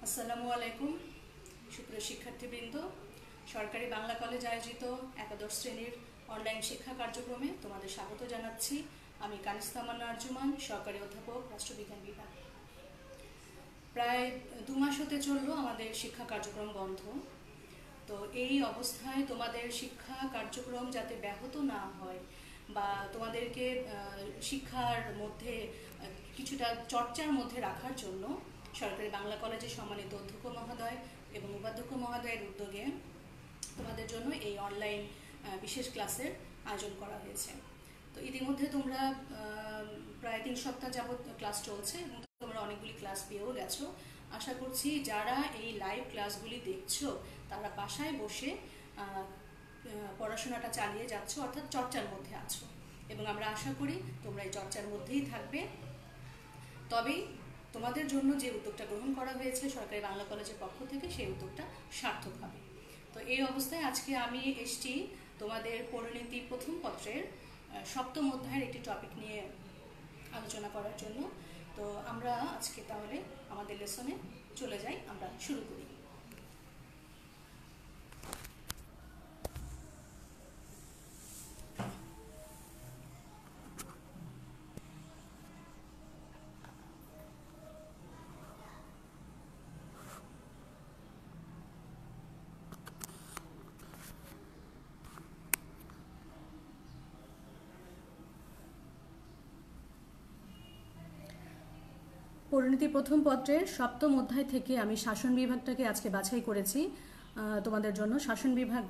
আসসালামু আলাইকুম সুপ্রিয় শিক্ষার্থীবৃন্দ, সরকারি বাংলা কলেজ আয়োজিত একাদশ শ্রেণীর অনলাইন শিক্ষা কার্যক্রমে তোমাদের স্বাগত জানাচ্ছি। আমি কানিস্তা মান্না আরজুমান, সহকারী অধ্যাপক, রাষ্ট্রবিজ্ঞান বিভাগ। প্রায় 2 মাস হতে চলল আমাদের শিক্ষা কার্যক্রম বন্ধ। তো এই অবস্থায় তোমাদের শিক্ষা কার্যক্রম যাতে ব্যাহত না হয় বা তোমাদেরকে শিক্ষার মধ্যে কিছুটা চর্চার মধ্যে রাখার জন্য সরকারি বাংলা কলেজের সম্মানিত অধ্যক্ষ মহোদয় এবং উপাধ্যক্ষ মহোদয়ের উদ্যোগে তোমাদের জন্য এই অনলাইন বিশেষ ক্লাসের আয়োজন করা হয়েছে। তো ইতিমধ্যে তোমরা প্রায় 3 সপ্তাহ যাবৎ ক্লাস চলছে এবং তোমরা অনেকগুলি ক্লাস পেয়েও গেছো। আশা করছি যারা এই লাইভ ক্লাসগুলি দেখছো তারা বাসায় বসে পড়াশোনাটা চালিয়ে যাচ্ছ, অর্থাৎ চর্চার মধ্যে আছো, এবং আমরা আশা করি তোমরা এই চর্চার মধ্যেই থাকবে। তবেই তোমাদের জন্য যে উদ্যোগটা গ্রহণ করা হয়েছে সরকারি বাংলা কলেজের পক্ষ থেকে সেই উদ্যোগটা সার্থক হবে। তো এই অবস্থায় আজকে আমি এসছি তোমাদের পরিণতি প্রথম পত্রের 7ম অধ্যায়ের একটি টপিক নিয়ে আলোচনা করার জন্য। তো আমরা আজকে তাহলে আমাদের লেসনে চলে যাই, আমরা শুরু করি। পরিণতি প্রথম পত্রের 7ম অধ্যায় থেকে আমি শাসন বিভাগটাকে আজকে বাছাই করেছি তোমাদের জন্য। শাসন বিভাগ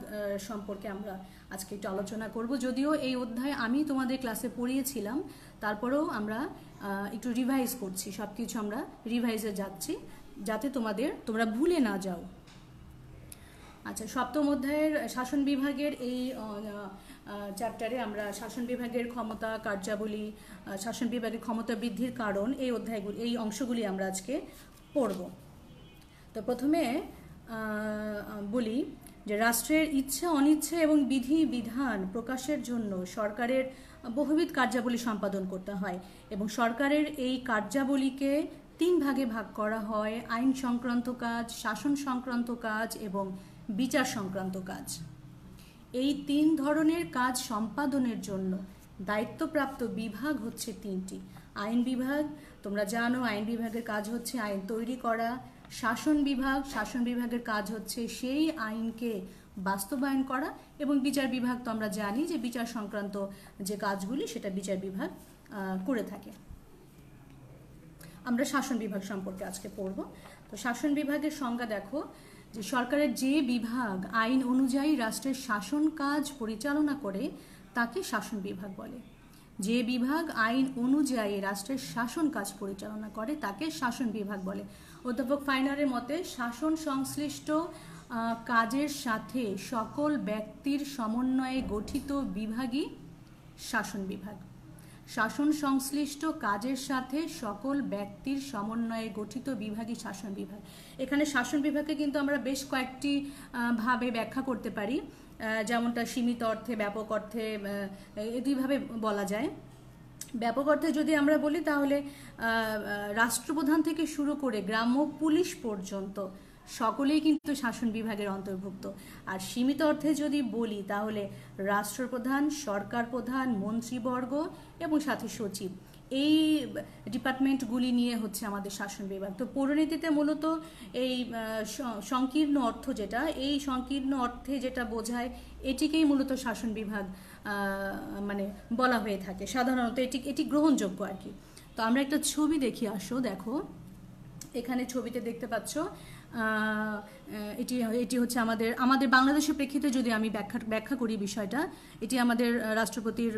সম্পর্কে আমরা আজকে একটু আলোচনা করব। যদিও এই অধ্যায় আমি তোমাদের ক্লাসে পড়িয়েছিলাম, তারপরেও আমরা একটু রিভাইজ করছি, সব কিছু আমরা রিভাইজে যাচ্ছি যাতে তোমরা ভুলে না যাও। আচ্ছা, 7ম অধ্যায়ের শাসন বিভাগের এই চ্যাপ্টারে আমরা শাসন বিভাগের ক্ষমতা, কার্যাবলী, শাসন বিভাগের ক্ষমতা বৃদ্ধির কারণ, এই অংশগুলি আমরা আজকে পড়ব। তো প্রথমে বলি যে রাষ্ট্রের ইচ্ছা অনিচ্ছা এবং বিধি বিধান প্রকাশের জন্য সরকারের বহুবিধ কার্যাবলী সম্পাদন করতে হয় এবং সরকারের এই কার্যাবলীকে 3 ভাগে ভাগ করা হয়: আইন সংক্রান্ত কাজ, শাসন সংক্রান্ত কাজ এবং বিচার সংক্রান্ত কাজ। এই 3 ধরনের কাজ সম্পাদনের জন্য দায়িত্বপ্রাপ্ত বিভাগ হচ্ছে 3টি। আইন বিভাগ, তোমরা জানো আইন বিভাগের কাজ হচ্ছে আইন তৈরি করা। শাসন বিভাগের কাজ হচ্ছে সেই আইনকে বাস্তবায়ন করা, এবং বিচার বিভাগ তো আমরা জানি যে বিচার সংক্রান্ত যে কাজগুলি সেটা বিচার বিভাগ করে থাকে। আমরা শাসন বিভাগ সম্পর্কে আজকে পড়ব। তো শাসন বিভাগের সংজ্ঞা দেখো যে সরকারের যে বিভাগ আইন অনুযায়ী রাষ্ট্রের শাসন কাজ পরিচালনা করে তাকে শাসন বিভাগ বলে। যে বিভাগ আইন অনুযায়ী রাষ্ট্রের শাসন কাজ পরিচালনা করে তাকে শাসন বিভাগ বলে। অধ্যাপক ফাইনারের মতে শাসন সংশ্লিষ্ট কাজের সাথে সকল ব্যক্তির সমন্বয়ে গঠিত বিভাগই শাসন বিভাগ। শাসন সংশ্লিষ্ট কাজের সাথে সকল ব্যক্তির সমন্বয়ে গঠিত বিভাগই শাসন বিভাগ। এখানে শাসন বিভাগকে কিন্তু আমরা বেশ কয়েকটি ভাবে ব্যাখ্যা করতে পারি, যেমনটা সীমিত অর্থে, ব্যাপক অর্থে, এই 2 ভাবে বলা যায়। ব্যাপক অর্থে যদি আমরা বলি তাহলে রাষ্ট্রপ্রধান থেকে শুরু করে গ্রাম্য পুলিশ পর্যন্ত সকলেই কিন্তু শাসন বিভাগের অন্তর্ভুক্ত। আর সীমিত অর্থে যদি বলি তাহলে রাষ্ট্রপ্রধান, সরকার প্রধান, মন্ত্রীবর্গ এবং সাথে সচিব, এই ডিপার্টমেন্টগুলি নিয়ে হচ্ছে আমাদের শাসন বিভাগ। তো পরিণতিতে মূলত এই সংকীর্ণ অর্থ যেটা, এই সংকীর্ণ অর্থে যেটা বোঝায় এটিকেই মূলত শাসন বিভাগ মানে বলা হয়ে থাকে সাধারণত। এটি গ্রহণযোগ্য আর কি। তো আমরা একটা ছবি দেখি, আসো দেখো। এখানে ছবিতে দেখতে পাচ্ছ এটি হচ্ছে আমাদের বাংলাদেশের প্রেক্ষিতে যদি আমি ব্যাখ্যা করি বিষয়টা, এটি আমাদের রাষ্ট্রপতির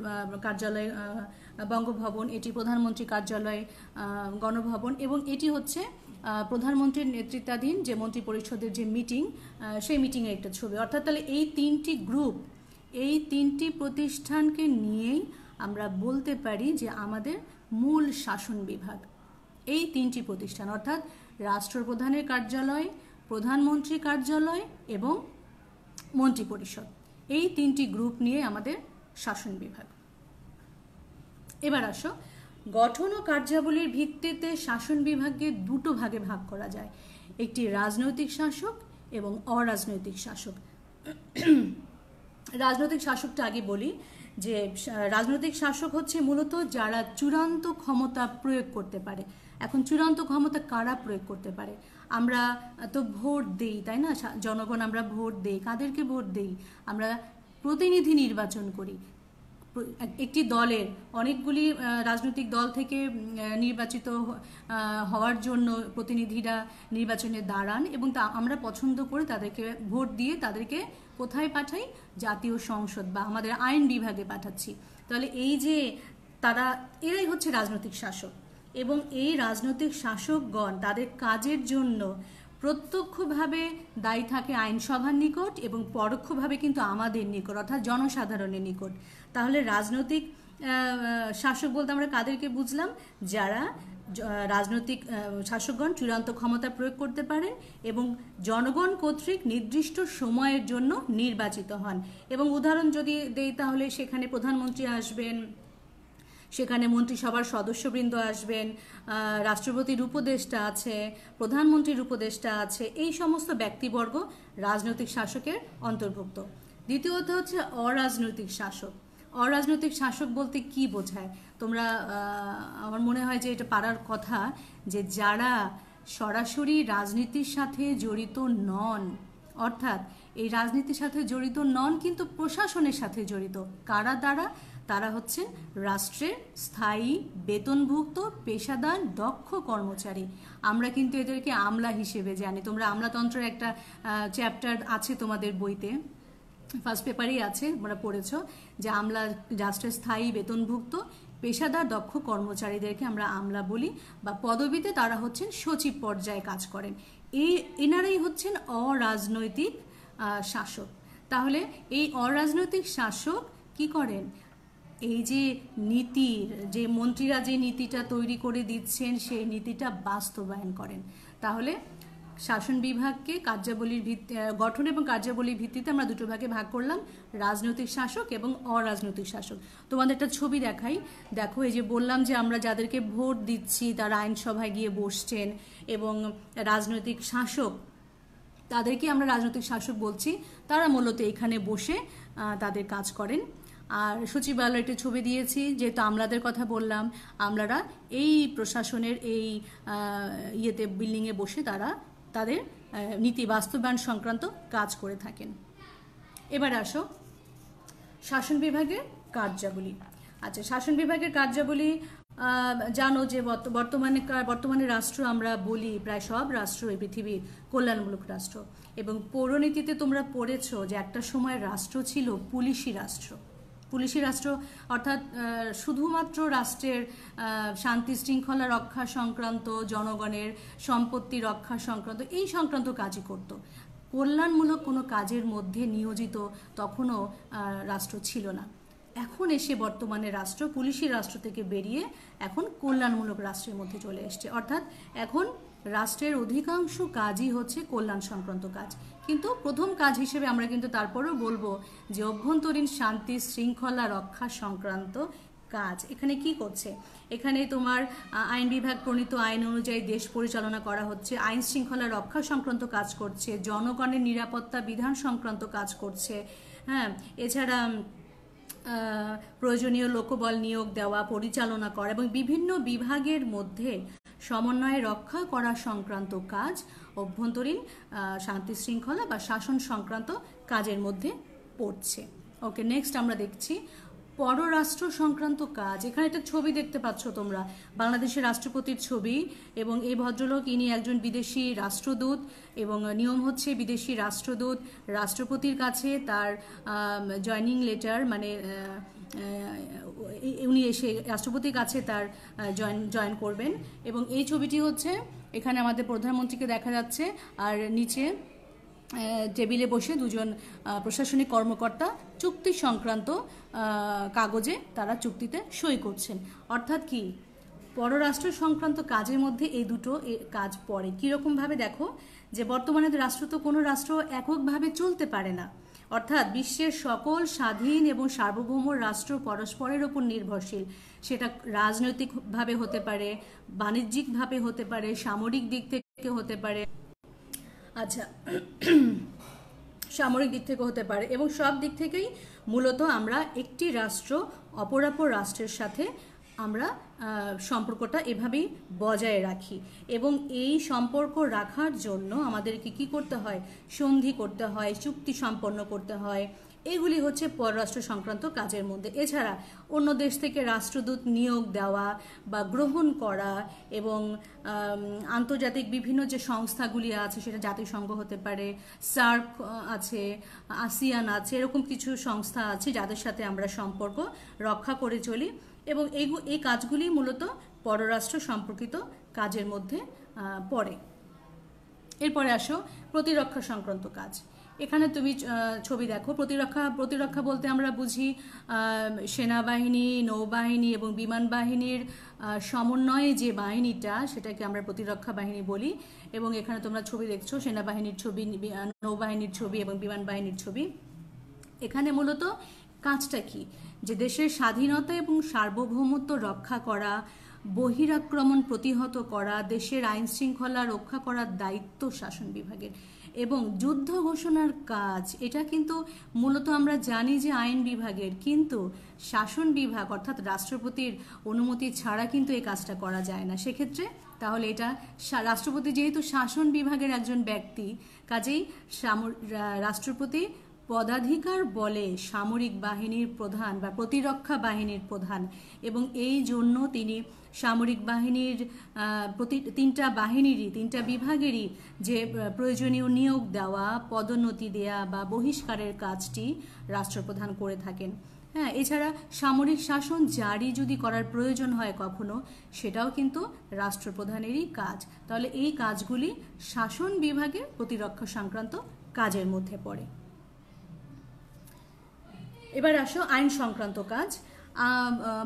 কার্যালয় বঙ্গভবন, এটি প্রধানমন্ত্রী কার্যালয় গণভবন, এবং এটি হচ্ছে প্রধানমন্ত্রীর নেতৃত্বাধীন যে মন্ত্রী পরিষদের যে মিটিং, সেই মিটিংয়ের একটা ছবি। অর্থাৎ তাহলে এই 3টি গ্রুপ, এই 3টি প্রতিষ্ঠানকে নিয়েই আমরা বলতে পারি যে আমাদের মূল শাসন বিভাগ এই 3টি প্রতিষ্ঠান, অর্থাৎ রাষ্ট্রপ্রধানের কার্যালয়, প্রধানমন্ত্রী কার্যালয় এবং মন্ত্রিপরিষদ, এই 3টি গ্রুপ নিয়ে আমাদের শাসন বিভাগ। এবার আসো, গঠন ও কার্যাবলীর ভিত্তিতে শাসন বিভাগকে 2টো ভাগে ভাগ করা যায়। একটি রাজনৈতিক শাসক এবং অরাজনৈতিক শাসক। রাজনৈতিক শাসকটা আগে বলি, যে রাজনৈতিক শাসক হচ্ছে মূলত যারা চূড়ান্ত ক্ষমতা প্রয়োগ করতে পারে। এখন চূড়ান্ত ক্ষমতা কারা প্রয়োগ করতে পারে? আমরা তো ভোট দেই, তাই না? জনগণ আমরা ভোট দেই। কাদেরকে ভোট দেই? আমরা প্রতিনিধি নির্বাচন করি। একটি দলের অনেকগুলি রাজনৈতিক দল থেকে নির্বাচিত হওয়ার জন্য প্রতিনিধিরা নির্বাচনে দাঁড়ান এবং আমরা পছন্দ করে তাদেরকে ভোট দিয়ে তাদেরকে কোথায় পাঠাই? জাতীয় সংসদ বা আমাদের আইন বিভাগে পাঠাচ্ছি। তাহলে এই যে এরাই হচ্ছে রাজনৈতিক শাসক, এবং এই রাজনৈতিক শাসকগণ তাদের কাজের জন্য প্রত্যক্ষভাবে দায়ী থাকে আইনসভার নিকট এবং পরোক্ষভাবে কিন্তু আমাদের নিকট, অর্থাৎ জনসাধারণের নিকট। তাহলে রাজনৈতিক শাসক বলতে আমরা কাদেরকে বুঝলাম? যারা রাজনৈতিক শাসকগণ চূড়ান্ত ক্ষমতা প্রয়োগ করতে পারেন এবং জনগণ কর্তৃক নির্দিষ্ট সময়ের জন্য নির্বাচিত হন। এবং উদাহরণ যদি দেই তাহলে সেখানে প্রধানমন্ত্রী আসবেন, সেখানে মন্ত্রিসভার সদস্যবৃন্দ আসবেন, রাষ্ট্রপতির উপদেষ্টা আছে, প্রধানমন্ত্রীর উপদেষ্টা আছে, এই সমস্ত ব্যক্তিবর্গ রাজনৈতিক শাসকের অন্তর্ভুক্ত। দ্বিতীয়ত হচ্ছে অরাজনৈতিক শাসক। অরাজনৈতিক শাসক বলতে কি বোঝায়? তোমরা আমার মনে হয় যে এটা পারার কথা, যে যারা সরাসরি রাজনীতির সাথে জড়িত নন, অর্থাৎ এই রাজনীতির সাথে জড়িত নন কিন্তু প্রশাসনের সাথে জড়িত। কারা দ্বারা? তারা হচ্ছেন রাষ্ট্রের স্থায়ী বেতনভুক্ত পেশাদার দক্ষ কর্মচারী। আমরা কিন্তু এদেরকে আমলা হিসেবে জানি। তোমরা আমলাতন্ত্রের একটা চ্যাপ্টার আছে তোমাদের বইতে, ফার্স্ট পেপারেই আছে, তোমরা পড়েছো যে আমলা রাষ্ট্রের স্থায়ী বেতনভুক্ত পেশাদার দক্ষ কর্মচারীদেরকে আমরা আমলা বলি, বা পদবিতে তারা হচ্ছেন সচিব পর্যায়ে কাজ করেন। এনারাই হচ্ছেন অরাজনৈতিক শাসক। তাহলে এই অরাজনৈতিক শাসক কি করেন? এই যে নীতির, যে মন্ত্রীরা যে নীতিটা তৈরি করে দিচ্ছেন সেই নীতিটা বাস্তবায়ন করেন। তাহলে শাসন বিভাগকে কার্যাবলীর গঠন এবং কার্যাবলীর ভিত্তিতে আমরা দুটো ভাগে ভাগ করলাম, রাজনৈতিক শাসক এবং অরাজনৈতিক শাসক। তোমাদের একটা ছবি দেখাই, দেখো। এই যে বললাম যে আমরা যাদেরকে ভোট দিচ্ছি তারা আইনসভায় গিয়ে বসছেন, এবং রাজনৈতিক শাসক তাদেরকে আমরা রাজনৈতিক শাসক বলছি। তারা মূলত এখানে বসে তাদের কাজ করেন। আর সচিবালয় একটা ছবি দিয়েছি, যেহেতু আমলাদের কথা বললাম, আমলারা এই প্রশাসনের এই বিল্ডিংয়ে বসে তারা তাদের নীতি বাস্তবায়ন সংক্রান্ত কাজ করে থাকেন। এবার আসো শাসন বিভাগের কার্যাবলী। আচ্ছা, শাসন বিভাগের কার্যাবলী জানো যে বর্তমানে রাষ্ট্র আমরা বলি, প্রায় সব রাষ্ট্র এই পৃথিবীর কল্যাণমূলক রাষ্ট্র। এবং পৌরনীতিতে তোমরা পড়েছো যে একটা সময় রাষ্ট্র ছিল পুলিশি রাষ্ট্র। পুলিশি রাষ্ট্র অর্থাৎ শুধুমাত্র রাষ্ট্রের শান্তি শৃঙ্খলা রক্ষা সংক্রান্ত, জনগণের সম্পত্তি রক্ষা সংক্রান্ত এই সংক্রান্ত কাজই করত। কল্যাণমূলক কোনো কাজের মধ্যে নিয়োজিত তখনও রাষ্ট্র ছিল না। এখন এসে বর্তমানে রাষ্ট্র পুলিশি রাষ্ট্র থেকে বেরিয়ে এখন কল্যাণমূলক রাষ্ট্রের মধ্যে চলে এসছে। অর্থাৎ এখন রাষ্ট্রের অধিকাংশ কাজই হচ্ছে কল্যাণ সংক্রান্ত কাজ। কিন্তু প্রথম কাজ হিসেবে আমরা কিন্তু তারপরেও বলবো যে অভ্যন্তরীণ শান্তি শৃঙ্খলা রক্ষা সংক্রান্ত কাজ। এখানে কি করছে? এখানে তোমার আইন বিভাগ প্রণীত আইন অনুযায়ী দেশ পরিচালনা করা হচ্ছে, আইন শৃঙ্খলা রক্ষা সংক্রান্ত কাজ করছে, জনগণের নিরাপত্তা বিধান সংক্রান্ত কাজ করছে। হ্যাঁ, এছাড়া প্রয়োজনীয় লোকবল নিয়োগ দেওয়া, পরিচালনা করা এবং বিভিন্ন বিভাগের মধ্যে সমন্বয় রক্ষা করা সংক্রান্ত কাজ অভ্যন্তরীণ শান্তি শৃঙ্খলা বা শাসন সংক্রান্ত কাজের মধ্যে পড়ছে। ওকে, নেক্সট আমরা দেখছি পররাষ্ট্র সংক্রান্ত কাজ। এখানে একটা ছবি দেখতে পাচ্ছ তোমরা, বাংলাদেশের রাষ্ট্রপতির ছবি, এবং এই ভদ্রলোক ইনি একজন বিদেশি রাষ্ট্রদূত, এবং নিয়ম হচ্ছে বিদেশি রাষ্ট্রদূত রাষ্ট্রপতির কাছে তার জয়নিং লেটার, মানে উনি এসে রাষ্ট্রপতির কাছে তার জয়েন করবেন। এবং এই ছবিটি হচ্ছে, এখানে আমাদের প্রধানমন্ত্রীকে দেখা যাচ্ছে, আর নিচে টেবিলে বসে দুজন প্রশাসনিক কর্মকর্তা চুক্তি সংক্রান্ত কাগজে তারা চুক্তিতে সই করছেন। অর্থাৎ কি, পররাষ্ট্র সংক্রান্ত কাজের মধ্যে এই দুটো কাজ পড়ে। কীরকমভাবে দেখো, যে বর্তমানে রাষ্ট্র তো কোনো রাষ্ট্র এককভাবে চলতে পারে না। অর্থাৎ বিশ্বের সকল স্বাধীন এবং সার্বভৌম রাষ্ট্র পরস্পরের ওপর নির্ভরশীল। সেটা রাজনৈতিকভাবে হতে পারে, বাণিজ্যিকভাবে হতে পারে, সামরিক দিক থেকে হতে পারে, আচ্ছা, সামরিক দিক থেকে হতে পারে এবং সব দিক থেকেই মূলত আমরা একটি রাষ্ট্র অপরাপর রাষ্ট্রের সাথে আমরা সম্পর্কটা এভাবেই বজায় রাখি এবং এই সম্পর্ক রাখার জন্য আমাদেরকে কি করতে হয়, সন্ধি করতে হয়, চুক্তি সম্পন্ন করতে হয়। এগুলি হচ্ছে পররাষ্ট্র সংক্রান্ত কাজের মধ্যে। এছাড়া অন্য দেশ থেকে রাষ্ট্রদূত নিয়োগ দেওয়া বা গ্রহণ করা এবং আন্তর্জাতিক বিভিন্ন যে সংস্থাগুলি আছে, সেটা জাতিসংঘ হতে পারে, সার্ক আছে, আসিয়ান আছে, এরকম কিছু সংস্থা আছে যাদের সাথে আমরা সম্পর্ক রক্ষা করে চলি এবং এই কাজগুলি মূলত পররাষ্ট্র সম্পর্কিত কাজের মধ্যে পড়ে। এরপরে আসো প্রতিরক্ষা সংক্রান্ত কাজ। এখানে তুমি ছবি দেখো। প্রতিরক্ষা বলতে আমরা বুঝি সেনাবাহিনী, নৌবাহিনী এবং বিমান বাহিনীর সমন্বয়ে যে বাহিনীটা, সেটাকে আমরা প্রতিরক্ষা বাহিনী বলি। এবং এখানে তোমরা ছবি দেখছো, সেনাবাহিনীর ছবি, নৌবাহিনীর ছবি এবং বিমান বাহিনীর ছবি। এখানে মূলত কাজটা কি, যে দেশের স্বাধীনতা এবং সার্বভৌমত্ব রক্ষা করা, বহিরাক্রমণ প্রতিহত করা, দেশের আইন শৃঙ্খলা রক্ষা করার দায়িত্ব শাসন বিভাগের। এবং যুদ্ধ ঘোষণার কাজ, এটা কিন্তু মূলত আমরা জানি যে আইন বিভাগের, কিন্তু শাসন বিভাগ অর্থাৎ রাষ্ট্রপতির অনুমতি ছাড়া কিন্তু এই কাজটা করা যায় না। সেক্ষেত্রে তাহলে এটা রাষ্ট্রপতি যেহেতু শাসন বিভাগের একজন ব্যক্তি, কাজেই রাষ্ট্রপতি পদাধিকার বলে সামরিক বাহিনীর প্রধান বা প্রতিরক্ষা বাহিনীর প্রধান এবং এই জন্য তিনি সামরিক বাহিনীর তিনটা বিভাগেরই যে প্রয়োজনীয় নিয়োগ দেওয়া, পদোন্নতি দেয়া বা বহিষ্কারের কাজটি রাষ্ট্রপ্রধান করে থাকেন। হ্যাঁ, এছাড়া সামরিক শাসন জারি যদি করার প্রয়োজন হয় কখনো, সেটাও কিন্তু রাষ্ট্রপ্রধানেরই কাজ। তাহলে এই কাজগুলি শাসন বিভাগের প্রতিরক্ষা সংক্রান্ত কাজের মধ্যে পড়ে। এবার আসো আইন সংক্রান্ত কাজ।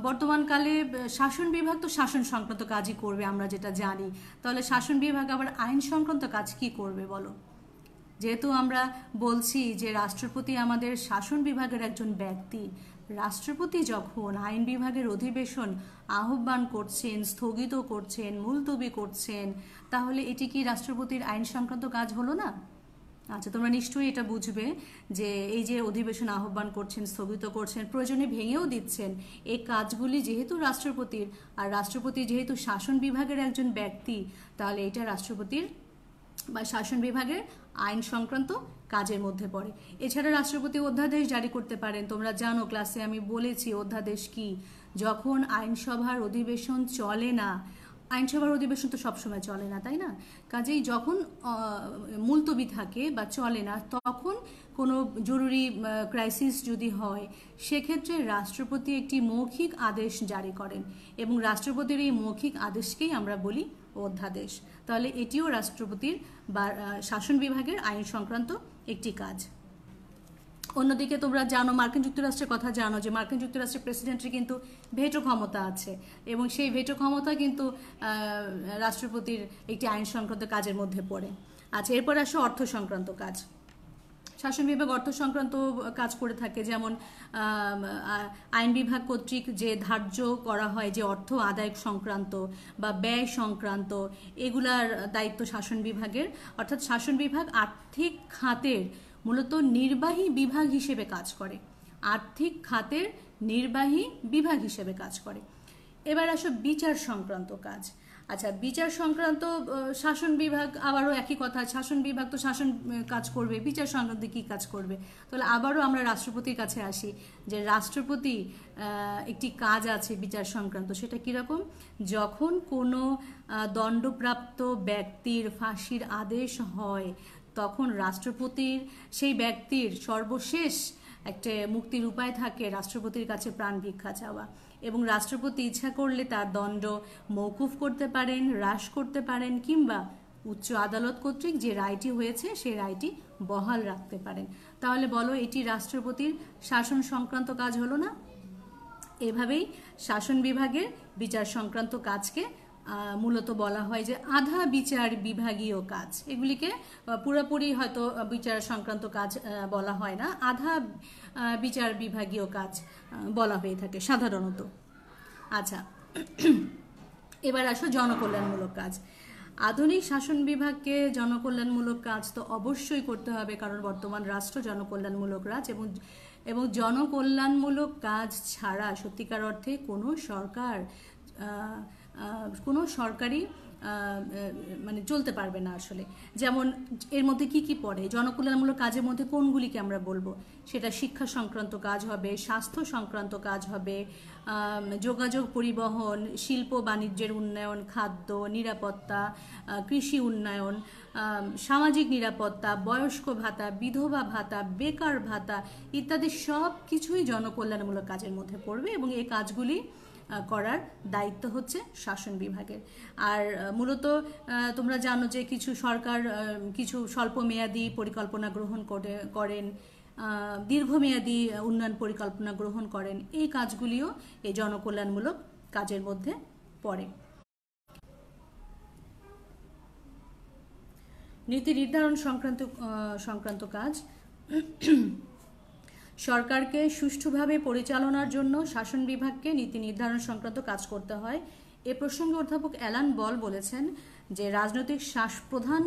বর্তমানকালে শাসন বিভাগ তো শাসন সংক্রান্ত কাজই করবে, আমরা যেটা জানি। তাহলে শাসন বিভাগ আবার আইন সংক্রান্ত কাজ কি করবে বলো? যেহেতু আমরা বলছি যে রাষ্ট্রপতি আমাদের শাসন বিভাগের একজন ব্যক্তি, রাষ্ট্রপতি যখন আইন বিভাগের অধিবেশন আহ্বান করছেন, স্থগিত করছেন, মুলতবি করছেন, তাহলে এটি কি রাষ্ট্রপতির আইন সংক্রান্ত কাজ হলো না? আচ্ছা, তোমরা নিশ্চয়ই এটা বুঝবে যে এই যে অধিবেশন আহ্বান করছেন, স্থগিত করছেন, প্রয়োজনে ভেঙেও দিচ্ছেন, এই কাজগুলি যেহেতু রাষ্ট্রপতির, আর রাষ্ট্রপতি যেহেতু শাসন বিভাগের একজন ব্যক্তি, তাহলে এটা রাষ্ট্রপতির বা শাসন বিভাগের আইন সংক্রান্ত কাজের মধ্যে পড়ে। এছাড়া রাষ্ট্রপতি অধ্যাদেশ জারি করতে পারেন। তোমরা জানো, ক্লাসে আমি বলেছি অধ্যাদেশ কি। যখন আইনসভার অধিবেশন চলে না, আইনসভার অধিবেশন তো সবসময় চলে না, তাই না? কাজেই যখন মুলতবি থাকে বা চলে না, তখন কোনো জরুরি ক্রাইসিস যদি হয়, সেক্ষেত্রে রাষ্ট্রপতি একটি মৌখিক আদেশ জারি করেন এবং রাষ্ট্রপতির এই মৌখিক আদেশকেই আমরা বলি অধ্যাদেশ। তাহলে এটিও রাষ্ট্রপতির বা শাসন বিভাগের আইন সংক্রান্ত একটি কাজ। অন্যদিকে তোমরা জানো, মার্কিন যুক্তরাষ্ট্রের কথা জানো যে মার্কিন যুক্তরাষ্ট্রের প্রেসিডেন্টের কিন্তু ভেটো ক্ষমতা আছে এবং সেই ভেটো ক্ষমতা কিন্তু রাষ্ট্রপতির একটি আইন সংক্রান্ত কাজের মধ্যে পড়ে। আচ্ছা, এরপর আসো অর্থ সংক্রান্ত কাজ। শাসন বিভাগ অর্থ সংক্রান্ত কাজ করে থাকে, যেমন আইন বিভাগ কর্তৃক যে ধার্য করা হয় যে অর্থ আদায় সংক্রান্ত বা ব্যয় সংক্রান্ত, এগুলার দায়িত্ব শাসন বিভাগের। অর্থাৎ শাসন বিভাগ আর্থিক খাতের মূলত নির্বাহী বিভাগ হিসেবে কাজ করে, আর্থিক খাতের নির্বাহী বিভাগ হিসেবে কাজ করে। এবার আসো বিচার সংক্রান্ত কাজ। আচ্ছা, বিচার সংক্রান্ত শাসন বিভাগ আবারও একই কথা, শাসন বিভাগ তো শাসন কাজ করবে, বিচার সংক্রান্ত কি কাজ করবে? তাহলে আবারও আমরা রাষ্ট্রপতির কাছে আসি যে রাষ্ট্রপতি একটি কাজ আছে বিচার সংক্রান্ত। সেটা কীরকম? যখন কোনো দণ্ডপ্রাপ্ত ব্যক্তির ফাঁসির আদেশ হয়, তখন রাষ্ট্রপতির সেই ব্যক্তির সর্বশেষ একটা মুক্তির উপায় থাকে রাষ্ট্রপতির কাছে প্রাণ ভিক্ষা চাওয়া, এবং রাষ্ট্রপতি ইচ্ছা করলে তার দণ্ড মওকুফ করতে পারেন, হ্রাস করতে পারেন, কিংবা উচ্চ আদালত কর্তৃক যে রায়টি হয়েছে সেই রায়টি বহাল রাখতে পারেন। তাহলে বলো, এটি রাষ্ট্রপতির শাসন সংক্রান্ত কাজ হলো না? এভাবেই শাসন বিভাগের বিচার সংক্রান্ত কাজকে মূলত বলা হয় যে আধা বিচার বিভাগীয় কাজ। এগুলিকে পুরোপুরি হয়তো বিচার সংক্রান্ত কাজ বলা হয় না, আধা বিচার বিভাগীয় কাজ বলা হয়ে থাকে সাধারণত। আচ্ছা, এবার আসো জনকল্যাণমূলক কাজ। আধুনিক শাসন বিভাগকে জনকল্যাণমূলক কাজ তো অবশ্যই করতে হবে, কারণ বর্তমান রাষ্ট্র জনকল্যাণমূলক রাজ, এবং জনকল্যাণমূলক কাজ ছাড়া সত্যিকার অর্থে কোনো সরকারি মানে চলতে পারবে না আসলে। যেমন এর মধ্যে কি কি পড়ে, জনকল্যাণমূলক কাজের মধ্যে কোনগুলিকে আমরা বলবো, সেটা শিক্ষা সংক্রান্ত কাজ হবে, স্বাস্থ্য সংক্রান্ত কাজ হবে, যোগাযোগ পরিবহন, শিল্প বাণিজ্যের উন্নয়ন, খাদ্য নিরাপত্তা, কৃষি উন্নয়ন, সামাজিক নিরাপত্তা, বয়স্ক ভাতা, বিধবা ভাতা, বেকার ভাতা ইত্যাদি সব কিছুই জনকল্যাণমূলক কাজের মধ্যে পড়বে, এবং এই কাজগুলি করার দায়িত্ব হচ্ছে শাসন বিভাগের। আর মূলত তোমরা জানো যে কিছু সরকার কিছু স্বল্প মেয়াদী পরিকল্পনা গ্রহণ করেন, দীর্ঘমেয়াদী উন্নয়ন পরিকল্পনা গ্রহণ করেন, এই কাজগুলিও এই জনকল্যাণমূলক কাজের মধ্যে পড়ে। নীতি নির্ধারণ সংক্রান্ত কাজ। সরকারকে সুষ্ঠুভাবে পরিচালনার জন্য শাসন বিভাগকে নীতি নির্ধারণ সংক্রান্ত কাজ করতে হয়। এ প্রসঙ্গে অধ্যাপক অ্যালান বল বলেছেন যে রাজনৈতিক প্রধান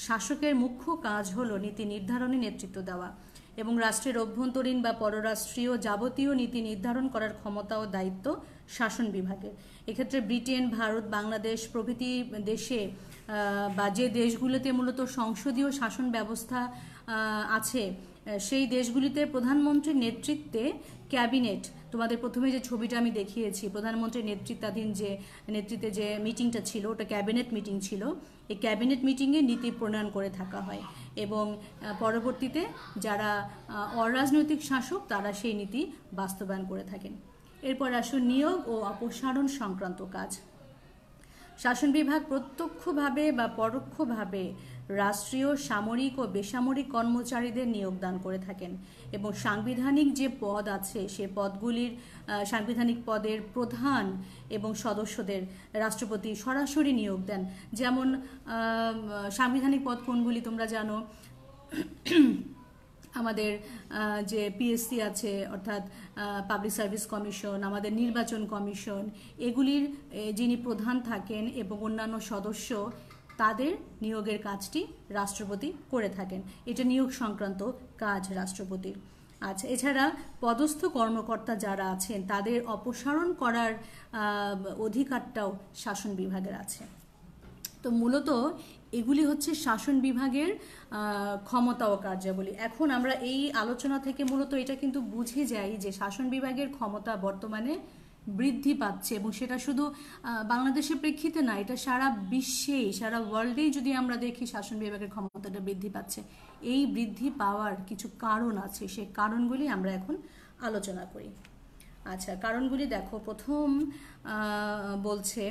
শাসকের মুখ্য কাজ হলো নীতি নির্ধারণে নেতৃত্ব দেওয়া, এবং রাষ্ট্রের অভ্যন্তরীণ বা পররাষ্ট্রীয় যাবতীয় নীতি নির্ধারণ করার ক্ষমতা ও দায়িত্ব শাসন বিভাগের। এক্ষেত্রে ব্রিটেন, ভারত, বাংলাদেশ প্রভৃতি দেশে বা যে দেশগুলোতে মূলত সংসদীয় শাসন ব্যবস্থা আছে, সেই দেশগুলিতে প্রধানমন্ত্রীর নেতৃত্বে ক্যাবিনেট, তোমাদের প্রথমে যে ছবিটা আমি দেখিয়েছি, প্রধানমন্ত্রীর নেতৃত্বে যে মিটিংটা ছিল ওটা ক্যাবিনেট মিটিং ছিল। এই ক্যাবিনেট মিটিংয়ে নীতি প্রণয়ন করে থাকা হয়, এবং পরবর্তীতে যারা অরাজনৈতিক শাসক তারা সেই নীতি বাস্তবায়ন করে থাকেন। এরপর আসুন নিয়োগ ও অপসারণ সংক্রান্ত কাজ। শাসন বিভাগ প্রত্যক্ষভাবে বা পরোক্ষভাবে রাষ্ট্রীয় সামরিক ও বেসামরিক কর্মচারীদের নিয়োগদান করে থাকেন, এবং সাংবিধানিক যে পদ আছে সে পদগুলির সাংবিধানিক পদের প্রধান এবং সদস্যদের রাষ্ট্রপতি সরাসরি নিয়োগ দেন। যেমন সাংবিধানিক পদ কোনগুলি তোমরা জানো, আমাদের যে পিএসসি আছে অর্থাৎ পাবলিক সার্ভিস কমিশন, আমাদের নির্বাচন কমিশন, এগুলির যিনি প্রধান থাকেন এবং অন্যান্য সদস্য, তাদের নিয়োগের কাজটি রাষ্ট্রপতি করে থাকেন। এটা নিয়োগ সংক্রান্ত কাজ রাষ্ট্রপতির। আচ্ছা, এছাড়া পদস্থ কর্মকর্তা যারা আছেন তাদের অপসারণ করার অধিকারটাও শাসন বিভাগের আছে। তো মূলত এগুলি হচ্ছে শাসন বিভাগের ক্ষমতা ও কার্যাবলী। এখন আমরা এই আলোচনা থেকে মূলত এটা কিন্তু বুঝে যাই যে শাসন বিভাগের ক্ষমতা বর্তমানে বৃদ্ধি পাচ্ছে, এবং সেটা শুধু বাংলাদেশের প্রেক্ষিতে না, এটা সারা বিশ্বেই, সারা ওয়ার্ল্ডেই যদি আমরা দেখি শাসন বিভাগের ক্ষমতাটা বৃদ্ধি পাচ্ছে। এই বৃদ্ধি পাওয়ার কিছু কারণ আছে, সেই কারণগুলি আমরা এখন আলোচনা করি। আচ্ছা, কারণগুলি দেখো। প্রথম বলছে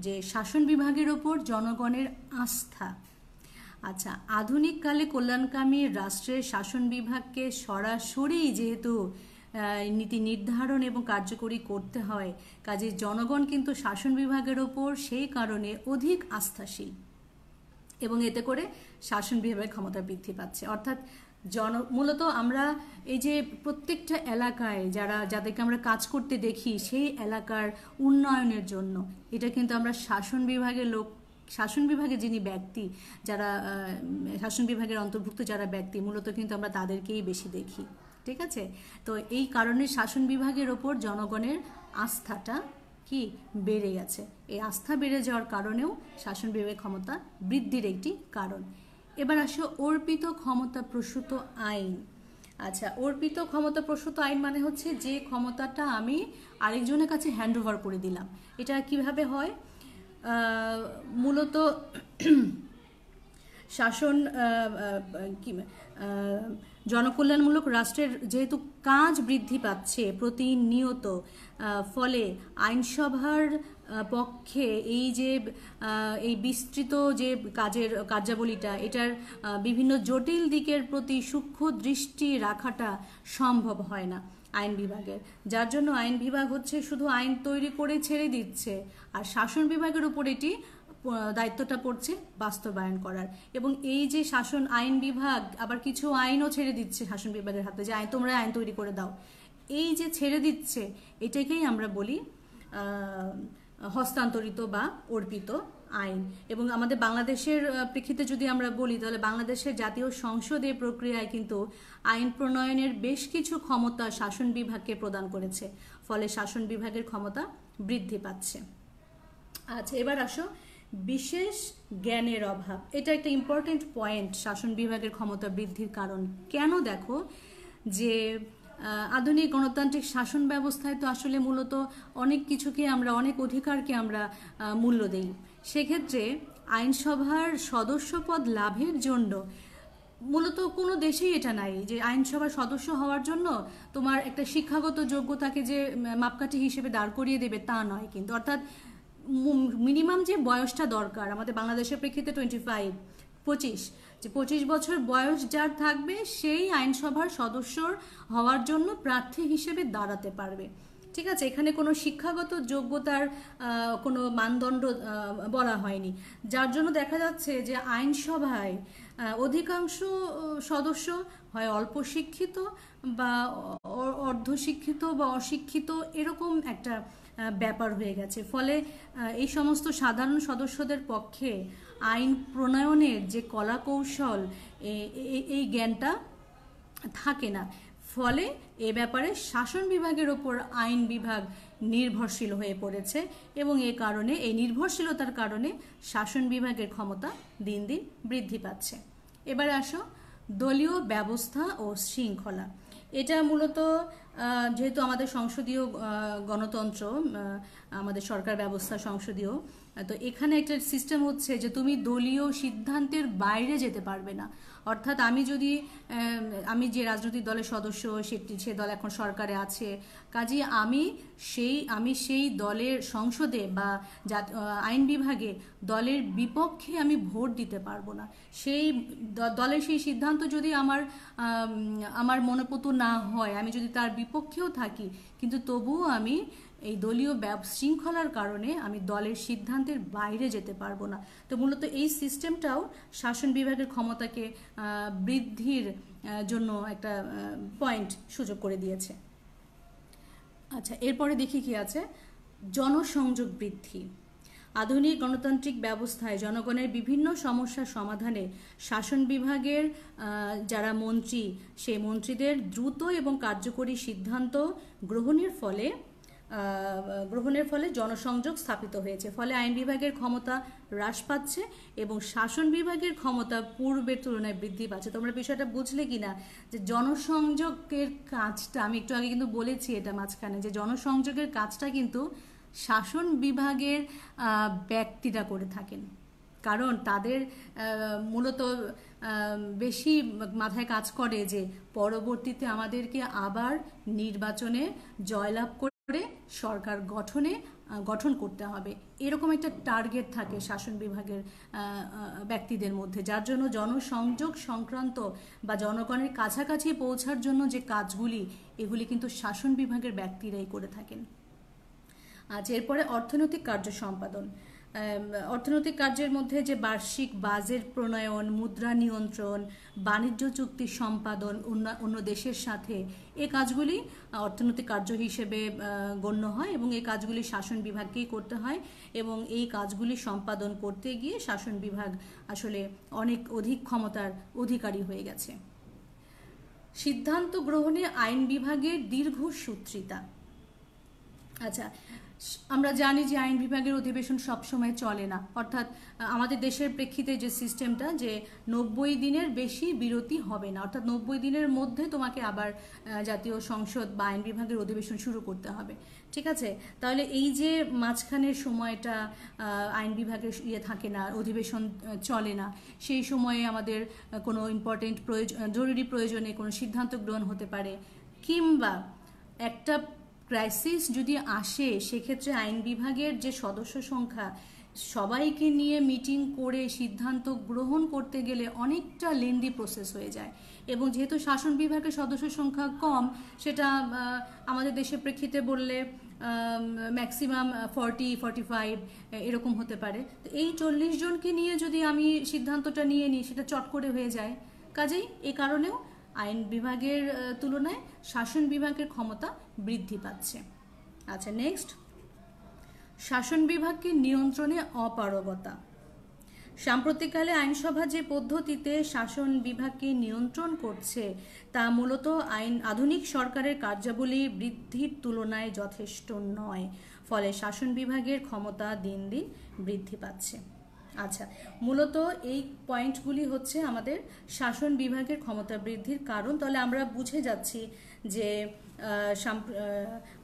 যে শাসন বিভাগের ওপর জনগণের আস্থা। আচ্ছা, আধুনিক কালে কল্যাণকামী রাষ্ট্রের শাসন বিভাগকে সরাসরি যেহেতু নীতি নির্ধারণ এবং কার্যকরী করতে হয়, কাজে জনগণ কিন্তু শাসন বিভাগের ওপর সেই কারণে অধিক আস্থাশীল, এবং এতে করে শাসন বিভাগের ক্ষমতা বৃদ্ধি পাচ্ছে। অর্থাৎ মূলত আমরা এই যে প্রত্যেকটা এলাকায় যাদেরকে আমরা কাজ করতে দেখি, সেই এলাকার উন্নয়নের জন্য এটা কিন্তু আমরা শাসন বিভাগের যিনি ব্যক্তি, যারা শাসন বিভাগের অন্তর্ভুক্ত যারা ব্যক্তি, মূলত কিন্তু আমরা তাদেরকেই বেশি দেখি। ঠিক আছে? তো এই কারণে শাসন বিভাগের ওপর জনগণের আস্থাটা কি বেড়ে গেছে। এই আস্থা বেড়ে যাওয়ার কারণেও শাসন বিভাগের ক্ষমতা বৃদ্ধির একটি কারণ। এবার আসো অর্পিত ক্ষমতা প্রসূত আইন। আচ্ছা, অর্পিত ক্ষমতা প্রসূত আইন মানে হচ্ছে যে ক্ষমতাটা আমি আরেকজনের কাছে হ্যান্ড ওভার করে দিলাম। এটা কিভাবে হয়? মূলত শাসন জনকল্যাণমূলক রাষ্ট্রের যেহেতু কাজ বৃদ্ধি পাচ্ছে প্রতিনিয়ত, ফলে আইনসভার পক্ষে এই বিস্তৃত যে কার্যাবলীটা, এটার বিভিন্ন জটিল দিকের প্রতি সূক্ষ্ম দৃষ্টি রাখাটা সম্ভব হয় না আইন বিভাগের, যার জন্য আইন বিভাগ হচ্ছে শুধু আইন তৈরি করে ছেড়ে দিচ্ছে, আর শাসন বিভাগের উপর এটি দায়িত্বটা পড়ছে বাস্তবায়ন করার। এবং এই যে আইন বিভাগ আবার কিছু আইনও ছেড়ে দিচ্ছে শাসন বিভাগের হাতে, যে তোমরা আইন তৈরি করে দাও, এই যে ছেড়ে দিচ্ছে, এটাকেই আমরা বলি হস্তান্তরিত বা অর্পিত আইন। এবং আমাদের বাংলাদেশের প্রেক্ষিতে যদি আমরা বলি, তাহলে বাংলাদেশের জাতীয় সংসদ এই প্রক্রিয়ায় কিন্তু আইন প্রণয়নের বেশ কিছু ক্ষমতা শাসন বিভাগকে প্রদান করেছে, ফলে শাসন বিভাগের ক্ষমতা বৃদ্ধি পাচ্ছে। আচ্ছা, এবার আসো বিশেষ জ্ঞানের অভাব। এটা একটা ইম্পর্টেন্ট পয়েন্ট শাসন বিভাগের ক্ষমতা বৃদ্ধির কারণ। কেন? দেখো যে আধুনিক গণতান্ত্রিক শাসন ব্যবস্থায় তো আসলে মূলত অনেক কিছুকে আমরা, অনেক অধিকারকে আমরা মূল্য দেই। সেক্ষেত্রে আইনসভার সদস্যপদ লাভের জন্য মূলত কোনো দেশেই এটা নাই যে আইনসভার সদস্য হওয়ার জন্য তোমার একটা শিক্ষাগত যোগ্যতাকে যে মাপকাঠি হিসেবে দাঁড় করিয়ে দেবে তা নয় কিন্তু। অর্থাৎ মিনিমাম যে বয়সটা দরকার আমাদের বাংলাদেশের প্রেক্ষিতে 25 যে 25 বছর বয়স যার থাকবে সেই আইনসভার সদস্যর হওয়ার জন্য প্রার্থী হিসেবে দাঁড়াতে পারবে। ঠিক আছে, এখানে কোনো শিক্ষাগত যোগ্যতার কোনো মানদণ্ড বলা হয়নি, যার জন্য দেখা যাচ্ছে যে আইনসভায় অধিকাংশ সদস্য হয় অল্প শিক্ষিত বা অর্ধশিক্ষিত বা অশিক্ষিত, এরকম একটা ব্যাপার হয়ে গেছে। ফলে এই সমস্ত সাধারণ সদস্যদের পক্ষে আইন প্রণয়নের যে কলা কৌশল, এই জ্ঞানটা থাকে না। ফলে এ ব্যাপারে শাসন বিভাগের ওপর আইন বিভাগ নির্ভরশীল হয়ে পড়েছে এবং এই নির্ভরশীলতার কারণে শাসন বিভাগের ক্ষমতা দিন দিন বৃদ্ধি পাচ্ছে। এবার আসো দলীয় ব্যবস্থা ও শৃঙ্খলা। এটা মূলত যেহেতু আমাদের সংসদীয় গণতন্ত্র, আমাদের সরকার ব্যবস্থা সংসদীয়, তো এখানে একটা সিস্টেম হচ্ছে যে তুমি দলীয় সিদ্ধান্তের বাইরে যেতে পারবে না। অর্থাৎ আমি যে রাজনৈতিক দলের সদস্য, সে দল এখন সরকারে আছে, কাজেই আমি সেই দলের সংসদে বা আইন বিভাগে দলের বিপক্ষে আমি ভোট দিতে পারবো না। সেই দলের সেই সিদ্ধান্ত যদি আমার মনোপুত না হয়, আমি যদি তার বিপক্ষেও থাকি, কিন্তু তবুও আমি এই দলীয় শৃঙ্খলার কারণে আমি দলের সিদ্ধান্তের বাইরে যেতে পারবো না। তো মূলত এই সিস্টেমটাও শাসন বিভাগের ক্ষমতাকে বৃদ্ধির জন্য একটা সুযোগ করে দিয়েছে। আচ্ছা, এরপরে দেখি কি আছে, জনসংযোগ বৃদ্ধি। আধুনিক গণতান্ত্রিক ব্যবস্থায় জনগণের বিভিন্ন সমস্যার সমাধানে শাসন বিভাগের যারা মন্ত্রী, সেই মন্ত্রীদের দ্রুত এবং কার্যকরী সিদ্ধান্ত গ্রহণের ফলে জনসংযোগ স্থাপিত হয়েছে। ফলে আইন বিভাগের ক্ষমতা হ্রাস পাচ্ছে এবং শাসন বিভাগের ক্ষমতা পূর্বের তুলনায় বৃদ্ধি পাচ্ছে। তোমরা বিষয়টা বুঝলে কিনা যে জনসংযোগের কাজটা, আমি একটু আগে কিন্তু বলেছি এটা মাঝখানে, যে জনসংযোগের কাজটা কিন্তু শাসন বিভাগের ব্যক্তিরা করে থাকেন, কারণ তাদের মূলত বেশি মাথায় কাজ করে যে পরবর্তীতে আমাদেরকে আবার নির্বাচনে জয়লাভ করে সরকার গঠন করতে হবে, এরকম একটা টার্গেট থাকে শাসন বিভাগের ব্যক্তিদের মধ্যে। যার জন্য জনসংযোগ সংক্রান্ত বা জনগণের কাছাকাছি পৌঁছার জন্য যে কাজগুলি, এগুলি কিন্তু শাসন বিভাগের ব্যক্তিরাই করে থাকেন। আচ্ছা, এরপরে অর্থনৈতিক কার্য সম্পাদন। অর্থনৈতিক কার্যের মধ্যে যে বার্ষিক বাজেট প্রণয়ন, মুদ্রা নিয়ন্ত্রণ, বাণিজ্য চুক্তি সম্পাদন অন্য দেশের সাথে, এই কাজগুলি অর্থনৈতিক কার্য হিসেবে গণ্য হয় এবং এই কাজগুলি শাসন বিভাগকেই করতে হয় এবং এই কাজগুলি সম্পাদন করতে গিয়ে শাসন বিভাগ আসলে অনেক অধিক ক্ষমতার অধিকারী হয়ে গেছে। সিদ্ধান্ত গ্রহণে আইন বিভাগের দীর্ঘসূত্রিতা। আচ্ছা, আমরা জানি যে আইন বিভাগের অধিবেশন সবসময় চলে না, অর্থাৎ আমাদের দেশের প্রেক্ষিতে যে সিস্টেমটা, যে 90 দিনের বেশি বিরতি হবে না, অর্থাৎ 90 দিনের মধ্যে তোমাকে আবার জাতীয় সংসদ বা আইন বিভাগের অধিবেশন শুরু করতে হবে। ঠিক আছে, তাহলে এই যে মাঝখানের সময়টা আইন বিভাগের থাকে না, অধিবেশন চলে না, সেই সময়ে আমাদের কোনো ইম্পর্টেন্ট জরুরি প্রয়োজনে কোনো সিদ্ধান্ত গ্রহণ হতে পারে, কিংবা একটা ক্রাইসিস যদি আসে, সেক্ষেত্রে আইন বিভাগের যে সদস্য সংখ্যা, সবাইকে নিয়ে মিটিং করে সিদ্ধান্ত গ্রহণ করতে গেলে অনেকটা লেন্দি প্রসেস হয়ে যায়। এবং যেহেতু শাসন বিভাগের সদস্য সংখ্যা কম, সেটা আমাদের দেশের প্রেক্ষিতে বললে ম্যাক্সিমাম 40-45 এরকম হতে পারে। তো এই 40 জনকে নিয়ে যদি আমি সিদ্ধান্তটা নিয়ে নিই, সেটা চট করে হয়ে যায়। কাজেই এই কারণেও আইন বিভাগের তুলনায় শাসন বিভাগের ক্ষমতা বৃদ্ধি পাচ্ছে। আচ্ছা, নেক্সট, শাসন বিভাগকে নিয়ন্ত্রণে অপারগতা। সাম্প্রতিককালে আইনসভা যে পদ্ধতিতে শাসন বিভাগকে নিয়ন্ত্রণ করছে তা মূলত আধুনিক সরকারের কার্যাবলী বৃদ্ধির তুলনায় যথেষ্ট নয়, ফলে শাসন বিভাগের ক্ষমতা দিন দিন বৃদ্ধি পাচ্ছে। আচ্ছা, মূলত এই পয়েন্টগুলি হচ্ছে আমাদের শাসন বিভাগের ক্ষমতা বৃদ্ধির কারণ। তাহলে আমরা বুঝে যাচ্ছি যে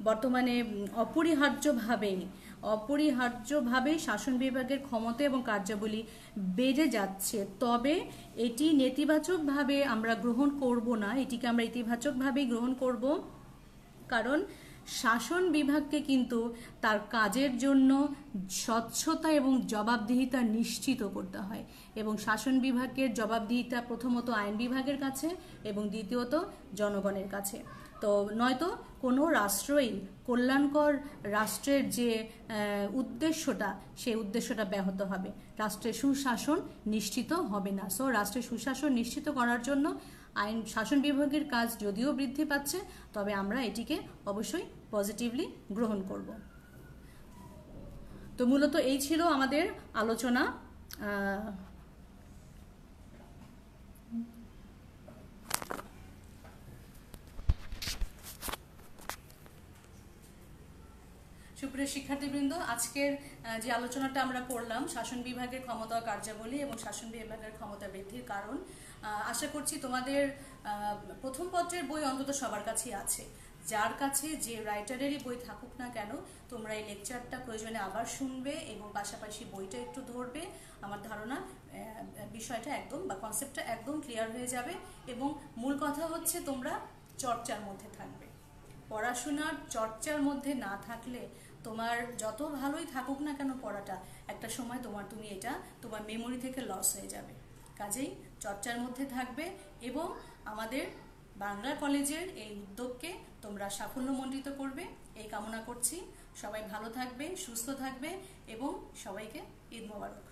বর্তমানে অপরিহার্যভাবেই শাসন বিভাগের ক্ষমতা এবং কার্যাবলী বেড়ে যাচ্ছে। তবে এটি নেতিবাচকভাবে আমরা গ্রহণ করব না, এটিকে আমরা ইতিবাচকভাবেই গ্রহণ করব, কারণ শাসন বিভাগকে কিন্তু তার কাজের জন্য স্বচ্ছতা এবং জবাবদিহিতা নিশ্চিত করতে হয়, এবং শাসন বিভাগের জবাবদিহিতা প্রথমত আইন বিভাগের কাছে এবং দ্বিতীয়ত জনগণের কাছে। তো নয়তো কোনো রাষ্ট্রই কল্যাণকর রাষ্ট্রের যে উদ্দেশ্যটা, সেই উদ্দেশ্যটা ব্যাহত হবে, রাষ্ট্রের সুশাসন নিশ্চিত হবে না। সো রাষ্ট্রের সুশাসন নিশ্চিত করার জন্য শাসন বিভাগের কাজ যদিও বৃদ্ধি পাচ্ছে, তবে আমরা এটিকে অবশ্যই পজিটিভলি গ্রহণ করব। তো মূলত এই ছিল আমাদের আলোচনা। সুপ্রিয় শিক্ষার্থীবৃন্দ, আজকের যে আলোচনাটা আমরা করলাম শাসন বিভাগের ক্ষমতা ও কার্যাবলী এবং শাসন বিভাগের ক্ষমতা বৃদ্ধির কারণ, আশা করছি তোমাদের প্রথম পত্রের বই অন্তত সবার কাছেই আছে। যার কাছে যে রাইটারেরই বই থাকুক না কেন, তোমরা এই লেকচারটা প্রয়োজনে আবার শুনবে এবং পাশাপাশি বইটা একটু ধরবে। আমার ধারণা বিষয়টা একদম বা কনসেপ্টটা একদম ক্লিয়ার হয়ে যাবে। এবং মূল কথা হচ্ছে তোমরা চর্চার মধ্যে থাকবে। পড়াশোনার চর্চার মধ্যে না থাকলে তোমার যত ভালোই থাকুক না কেন পড়াটা, একটা সময় তুমি এটা তোমার মেমোরি থেকে লস হয়ে যাবে। কাজেই চর্চার মধ্যে থাকবে এবং আমাদের বাংলা কলেজের এই উদ্যোগকে তোমরা সাফল্যমণ্ডিত করবে, এই কামনা করছি। সবাই ভালো থাকবে, সুস্থ থাকবে এবং সবাইকে ঈদ মোবারক।